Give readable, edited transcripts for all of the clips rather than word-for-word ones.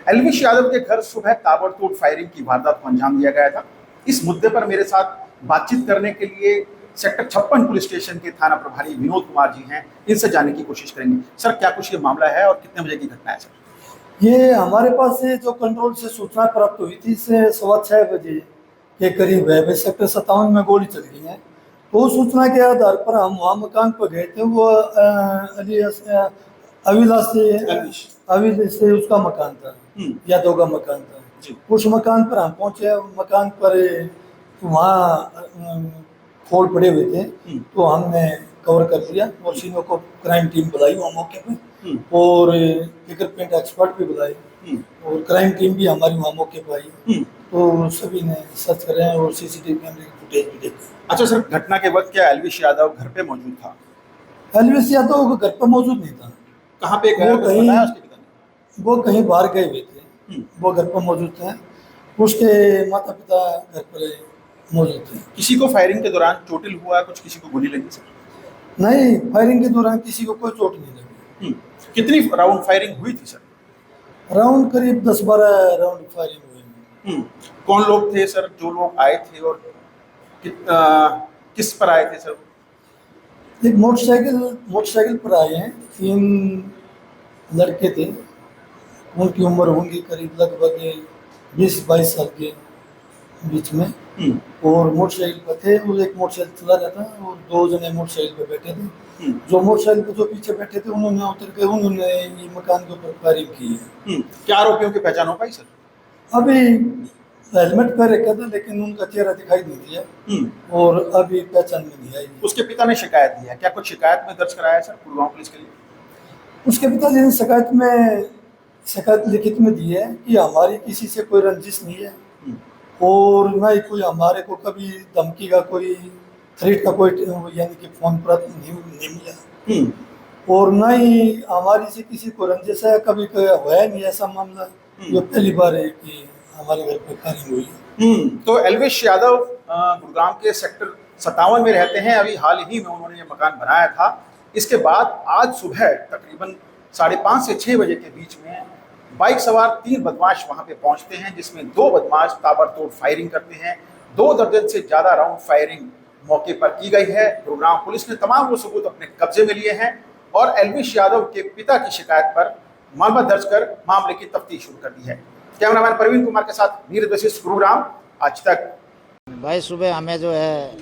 एल्विश यादव के घर सुबह ताबड़तोड़ फायरिंग की वारदात को अंजाम दिया गया था। इस मुद्दे पर मेरे साथ बातचीत करने के लिए सेक्टर 56 पुलिस स्टेशन के थाना प्रभारी विनोद कुमार जी हैं। इनसे जानने की कोशिश करेंगे। सर, क्या कुछ ये मामला है और कितने बजे की घटना है सर? ये हमारे पास से जो कंट्रोल से सूचना प्राप्त हुई थी से 6:15 बजे के करीब है। सेक्टर 57 में गोली चल गई है। तो उस सूचना के आधार पर हम वहाँ मकान पर गए थे। वो अविलास से उसका मकान था, यादव का मकान था। उस मकान पर हम पहुंचे। मकान पर वहाँ फोड़ पड़े हुए थे, तो हमने कवर कर दिया और सीनों को क्राइम टीम बुलाई वहाँ मौके पे और फिंगरप्रिंट एक्सपर्ट भी बुलाए और क्राइम टीम भी हमारी वहाँ मौके पर आई। तो सभी ने सर्च कर रहे हैं और सीसीटीवी कैमरे की फुटेज भी देखी। अच्छा सर, घटना के वक्त क्या एल्विश यादव घर पे मौजूद था? एल्विश यादव घर पर मौजूद नहीं था। कहाँ पे गया? वो कहीं बाहर गए हुए थे। वो घर पर मौजूद थे। उसके माता पिता घर पर मौजूद थे। किसी को फायरिंग के दौरान चोटिल हुआ? कुछ किसी को गोली लगी सर? नहीं, फायरिंग के दौरान किसी को कोई चोट नहीं लगी। कितनी राउंड फायरिंग हुई थी सर? राउंड करीब 10-12 राउंड फायरिंग हुई। कौन लोग थे सर जो लोग आए थे और किस पर आए थे सर? एक मोटरसाइकिल पर आए हैं। 3 लड़के थे। उनकी उम्र होंगी करीब लगभग 20-22 साल के बीच में और मोटरसाइकिल पर थे। वो एक मोटरसाइकिल चला रहा था और 2 जने मोटरसाइकिल पे बैठे थे। जो मोटरसाइकिल पे जो पीछे बैठे थे उन्होंने उतर के उन्होंने ये मकान के ऊपर फायरिंग की है। क्या आरोपियों की पहचान हो पाई सर? अभी हेलमेट पहन रखा था लेकिन उनका चेहरा दिखाई नहीं दिया और अभी पहचान में नहीं आई। उसके पिता ने शिकायत दी है, क्या कुछ शिकायत में दर्ज कराया सर गुड़गांव पुलिस के लिए? उसके पिताजी ने शिकायत लिखित में दी है कि हमारी किसी से कोई रंजिश नहीं है और ना ही कोई हमारे को कभी धमकी का कोई थ्रेट का कोई यानी कि फोन प्राप्त नहीं मिला और ना ही हमारी से किसी को रंजिश है। कभी हुआ नहीं ऐसा मामला। जो पहली बार है कि हमारे घर पर फायरिंग हुई। तो एल्विश यादव गुड़गांव के सेक्टर 57 में रहते हैं। अभी हाल ही में उन्होंने ये मकान बनाया था। इसके बाद आज सुबह तकरीबन 5:30 से 6 बजे के बीच में बाइक सवार 3 बदमाश वहां पे पहुंचते हैं, जिसमें 2 बदमाश ताबड़तोड़ फायरिंग करते हैं। 2 दर्जन से ज्यादा राउंड फायरिंग मौके पर की गई है। गुड़गांव पुलिस ने तमाम वो सबूत अपने कब्जे में लिए हैं और एल्विश यादव के पिता की शिकायत पर मामला दर्ज कर मामले की तफ्तीश शुरू कर दी है। कैमरामैन प्रवीण कुमार के साथ नीरज वशिष्ठ, गुरुग्राम, आज तक। भाई सुबह हमें जो है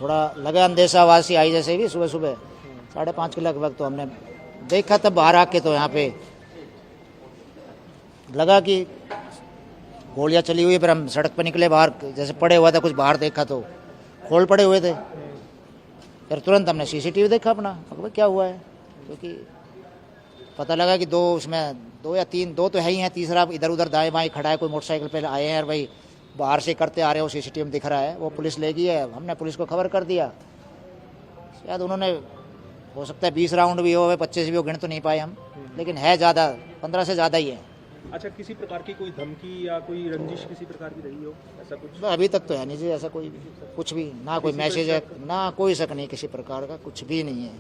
थोड़ा लगा अंदेशा आवाज़ सी आई जैसे भी सुबह 5:30 के लगभग। तो हमने देखा तब बाहर आके तो यहाँ पे लगा कि गोलियाँ चली हुई। फिर हम सड़क पर निकले बाहर, जैसे पड़े हुआ था कुछ बाहर देखा तो खोल पड़े हुए थे। फिर तुरंत हमने सीसीटीवी देखा अपना, भाई क्या हुआ है, क्योंकि पता लगा कि 2 उसमें 2 या 3 2 तो है ही हैं, तीसरा इधर उधर दाएं बाएं खड़ा है। कोई मोटरसाइकिल पे आए हैं और भाई बाहर से करते आ रहे हो, सीसीटीवी में दिख रहा है। वो पुलिस ले गई है। हमने पुलिस को खबर कर दिया। शायद उन्होंने हो सकता है 20 राउंड भी हो, 25 भी हो, गिन तो नहीं पाए हम, लेकिन है ज़्यादा, 15 से ज़्यादा ही है। अच्छा, किसी प्रकार की कोई धमकी या कोई रंजिश किसी प्रकार की रही हो ऐसा कुछ? अभी तक तो है नहीं जी ऐसा कोई भी, कुछ भी ना, कोई मैसेज है ना, कोई शक नहीं किसी प्रकार का, कुछ भी नहीं है।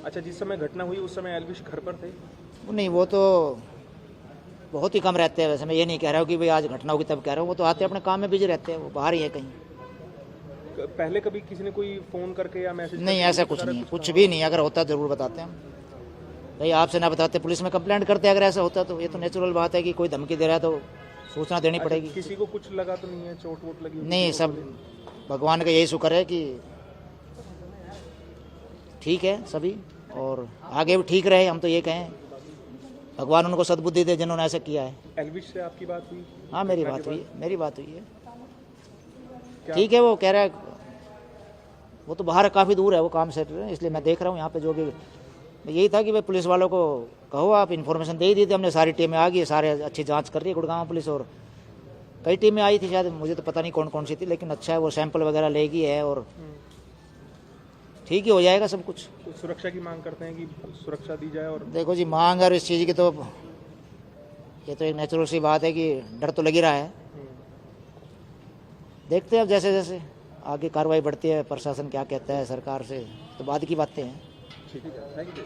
अच्छा, जिस समय घटना हुई उस समय एल्विश घर पर थे? नहीं, वो तो बहुत ही कम रहते हैं। वैसे मैं ये नहीं कह रहा हूँ कि भाई आज घटना होगी तब कह रहा हूँ, वो तो आते अपने काम में बिजी रहते हैं, वो बाहर ही है कहीं। पहले कभी किसी ने कोई फ़ोन करके या मैसेज? नहीं, ऐसा कुछ नहीं है, कुछ भी नहीं। अगर होता ज़रूर बताते हम भाई, आपसे ना बताते पुलिस में कंप्लेंट करते अगर ऐसा होता तो। ये तो नेचुरल बात है कि कोई धमकी दे रहा है तो सूचना देनी पड़ेगी। किसी को कुछ लगा तो नहीं है, चोट वोट लगी? नहीं, सब भगवान का यही शुक्र है कि ठीक है सभी और आगे भी ठीक रहे। हम तो ये कहें भगवान उनको सद्बुद्धि दे जिन्होंने ऐसा किया है। एल्विश से आपकी बात हुई? हाँ, मेरी बात हुई है। ठीक है, वो कह रहा है, वो तो बाहर काफ़ी दूर है, वो काम से, इसलिए मैं देख रहा हूँ यहाँ पे। जो कि यही था कि भाई पुलिस वालों को कहो, आप इन्फॉर्मेशन दे ही दी थी हमने। सारी टीमें आ गई, सारे अच्छी जांच कर रही है गुड़गांव पुलिस और कई टीमें आई थी, शायद मुझे तो पता नहीं कौन कौन सी थी, लेकिन अच्छा है वो सैंपल वगैरह लेगी है और ठीक ही हो जाएगा सब कुछ। तो सुरक्षा की मांग करते हैं कि सुरक्षा दी जाए? और देखो जी, मांग और इस चीज़ की तो ये तो एक नेचुरल सी बात है कि डर तो लग ही रहा है। देखते हैं अब जैसे जैसे आगे कार्रवाई बढ़ती है, प्रशासन क्या कहता है सरकार से, तो बाद की बातें हैं। ठीक है, थैंक यू।